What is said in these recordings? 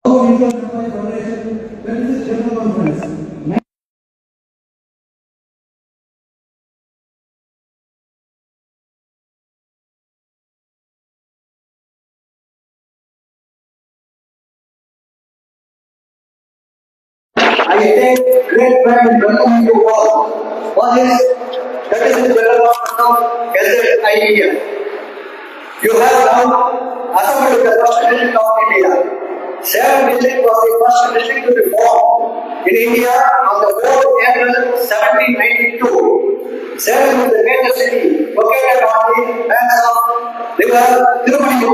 I take great pride in welcoming you all for this 36th development of Gazette IDF. You have now assembled the first district of India. Salem district was the first district to reform in India on the 4th April 1792. Salem is the major city located on the banks of river Tirumani,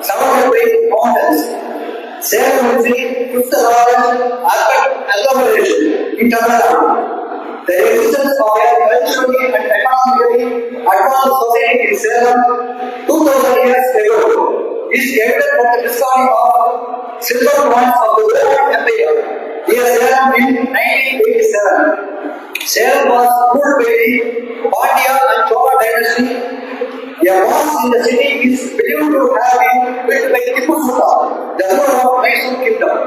surrounded by mountains. Salem is the fifth largest urban agglomeration in Tamil Nadu. The existence of a culturally and economically advanced society in Salem 2000 years ago is evident from the discovery of silver coins of the Roman Empire near Salem in 1987. Salem was ruled by the Pandya and Chola dynasty. A mosque in the city is believed to have been built by Tipu Sultan, the ruler of Mysore kingdom.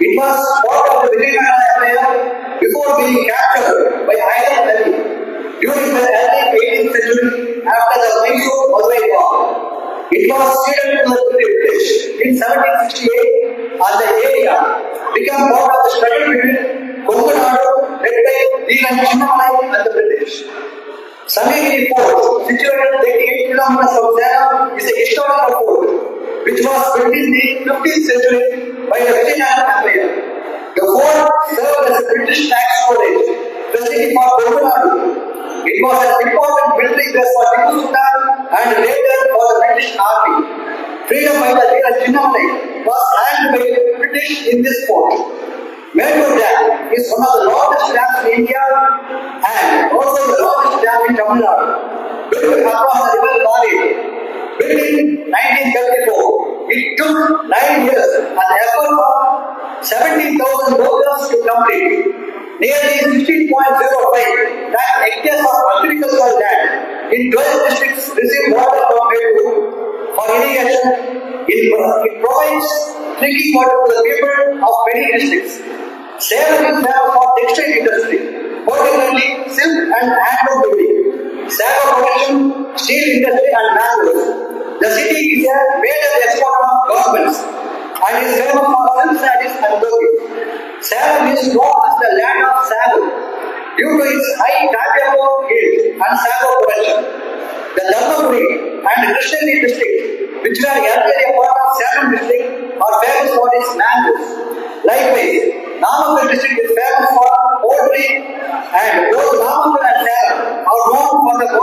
It was part of the Vijayanagara Empire before being captured by Hyder Ali during the early 18th century after the Mysore-Madurai War. It was ceded to the British in 1768 and the area became part of the struggle between Kongu Nadu led by Leland Chinnamalai and the British. Samigiri Fort, situated 88 kilometers from Salem, is a historical fort which was built in the 15th century by the Vijayanagara Empire. The fort served as a British tax storage facility for Kongu Nadu. It was an important military base for Tipu Sultan and later for the British Army. Freedom by the Leland Chinnamalai was earned by the British in this fort. Melbourne Dam is one of the largest dams in India and also the largest dam in Tamil Nadu. Built across the river Kali, built in 1934, it took 9 years and the effort of 17,000 workers to complete. Nearly 16.05 lakh hectares of agricultural land in 12 districts receive water from Melbourne for irrigation. It provides drinking water to the people of many districts. Salem is known for textile industry, particularly silk and handloom weaving, sago production, steel industry and mangroves. The city is a major exporter of garments and is famous for silk sarees and clothing. Salem is known as the land of sago due to its high tapioca yield and sago production. The Dharmapuri and Krishnagiri district, which were earlier a part of Salem district, are famous for its mangroves. Likewise, Namakkal district is famous for poultry and both Namakkal and Salem are known for the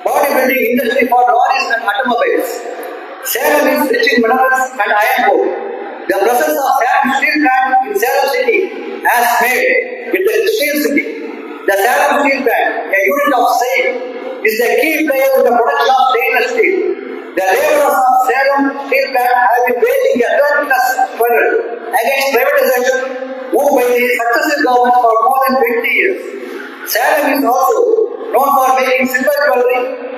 bodybuilding industry for lorries and automobiles. Salem is rich in minerals and iron ore. The presence of Salem steel plant in Salem city has made it a steel city. The Salem steel plant, a unit of SAIL, is the key player in the production of stainless steel. The laborers of Salem steel plant have been waging a relentless struggle against privatization moved by the successive governments for more than 20 years. Salem is also known for making silver jewelry.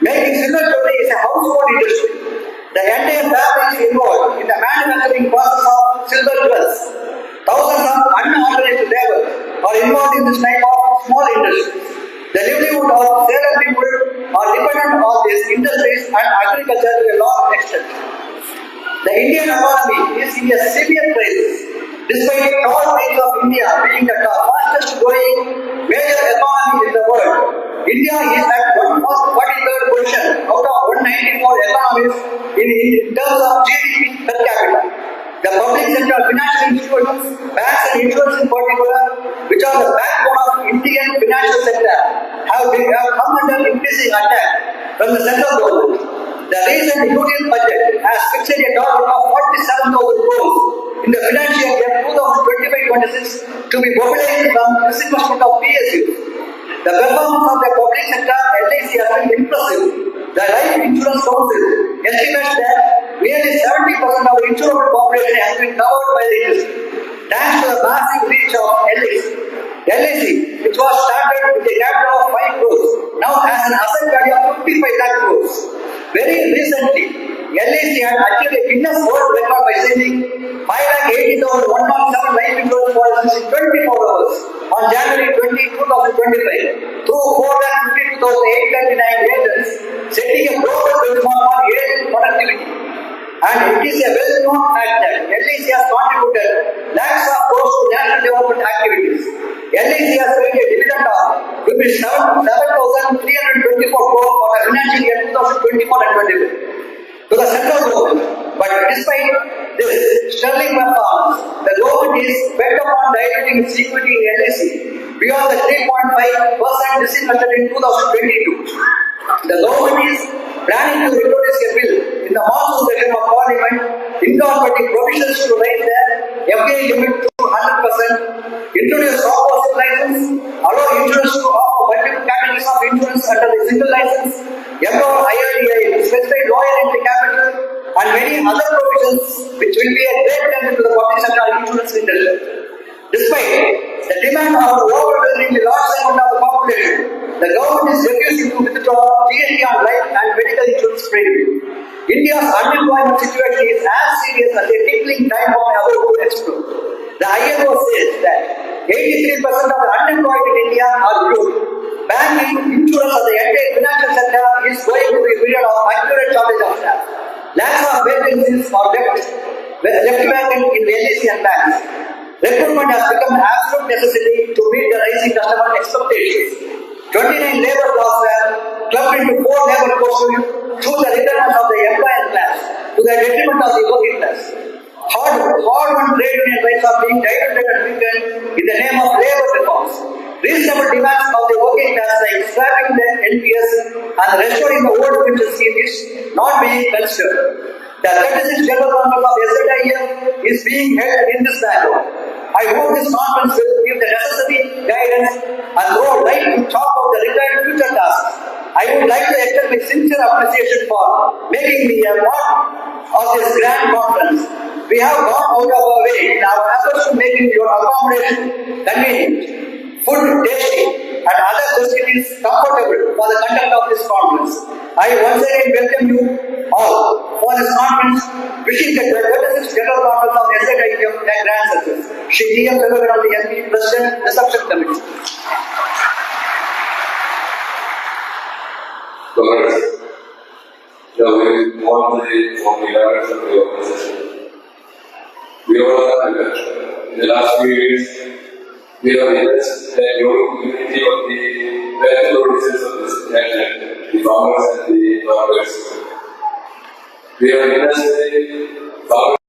Making silver jewelry is a household industry. The entire family is involved in the manufacturing process of silver jewels. Thousands of unorganized laborers are involved in this type of small industry. The livelihood of Salem people are dependent on these industries and agriculture to a large extent. The Indian economy is in a severe crisis. Despite all parts of India being the fastest growing major economy in the world, India is at 143rd position out of 194 economies in terms of GDP per capita. The public sector financial institutions, banks and insurance in particular, which are the backbone of Indian financial sector, have come under increasing attack from the central government. The recent Union budget has fixed a target of 47,000 crores in the financial year 2025-26 to be mobilized from disbursement of PSU. The performance of the public sector LIC has been impressive. The Life Insurance Council estimates that nearly 70% of the insurable population has been covered by the industry. Thanks to the massive reach of LIC, which was started with a capital of 5 crores, now has an asset value of 55 lakh crores. Very recently, LIC had achieved a Guinness World Record by saying transactions in 24 hours on January 20, 2025 through 452,839 agents, setting a global benchmark on agent productivity. And it is a well-known fact that LIC has contributed lakhs of crores to national development activities. LIC has paid a dividend of ₹7,324 crores for the financial year 2024 and 25 to the central government. But despite this sterling performance, the government is bent upon diluting its equity in LIC beyond the 3.5% disinvested in 2022. The government is planning to introduce a bill in the monsoon session of Parliament incorporating provisions to raise the FDI limit to 100%, introduce opposite license, allow insurance to offer multiple categories of insurance under the single license, empower IRDAI to specify lower entry capital, and many other provisions which will be a great benefit to the public sector insurance industry. Despite the demand of an overwhelmingly large segment of the population, the government is refusing to withdraw GST on life and medical insurance premium. India's unemployment situation is as serious as a tickling time bomb about to explode. The ILO says that 83% of the unemployed in India are youth. Banking, insurance, and the entire financial sector is going through a period of accurate shortage of staff. Lakhs of vacancies are left vacant in LIC and banks. Recruitment has become an absolute necessity to meet the rising customer expectations. 29 labor laws were clubbed into 4 labor codes through the retirement of the employer class to the detriment of the working class. Hard-won trade union rights are being diluted and weakened in the name of labor reforms. Reasonable demands of the working class like scrapping the NPS and restoring the old pension scheme is not being considered. The 36th General Conference of SZIM is being held in this background. I hope this conference will give the necessary guidance and throw light to talk about the retired future tasks. I would like to extend my sincere appreciation for making me a part of this grand conference. We have gone out of our way in our efforts to making your accommodation convenient, food tasty, and other facilities comfortable for the conduct of this conference. I once again welcome you all for this conference, wishing the 26th General Conference of SZIM a grand success. Shri D.M. Selvagrandi MP, President, Reception Committee. Congrats. We want the leaders of the organization. We all in the last few years, we have witnessed the growing community of the best producers of this nation, the farmers and the farmers. We have witnessed the farmers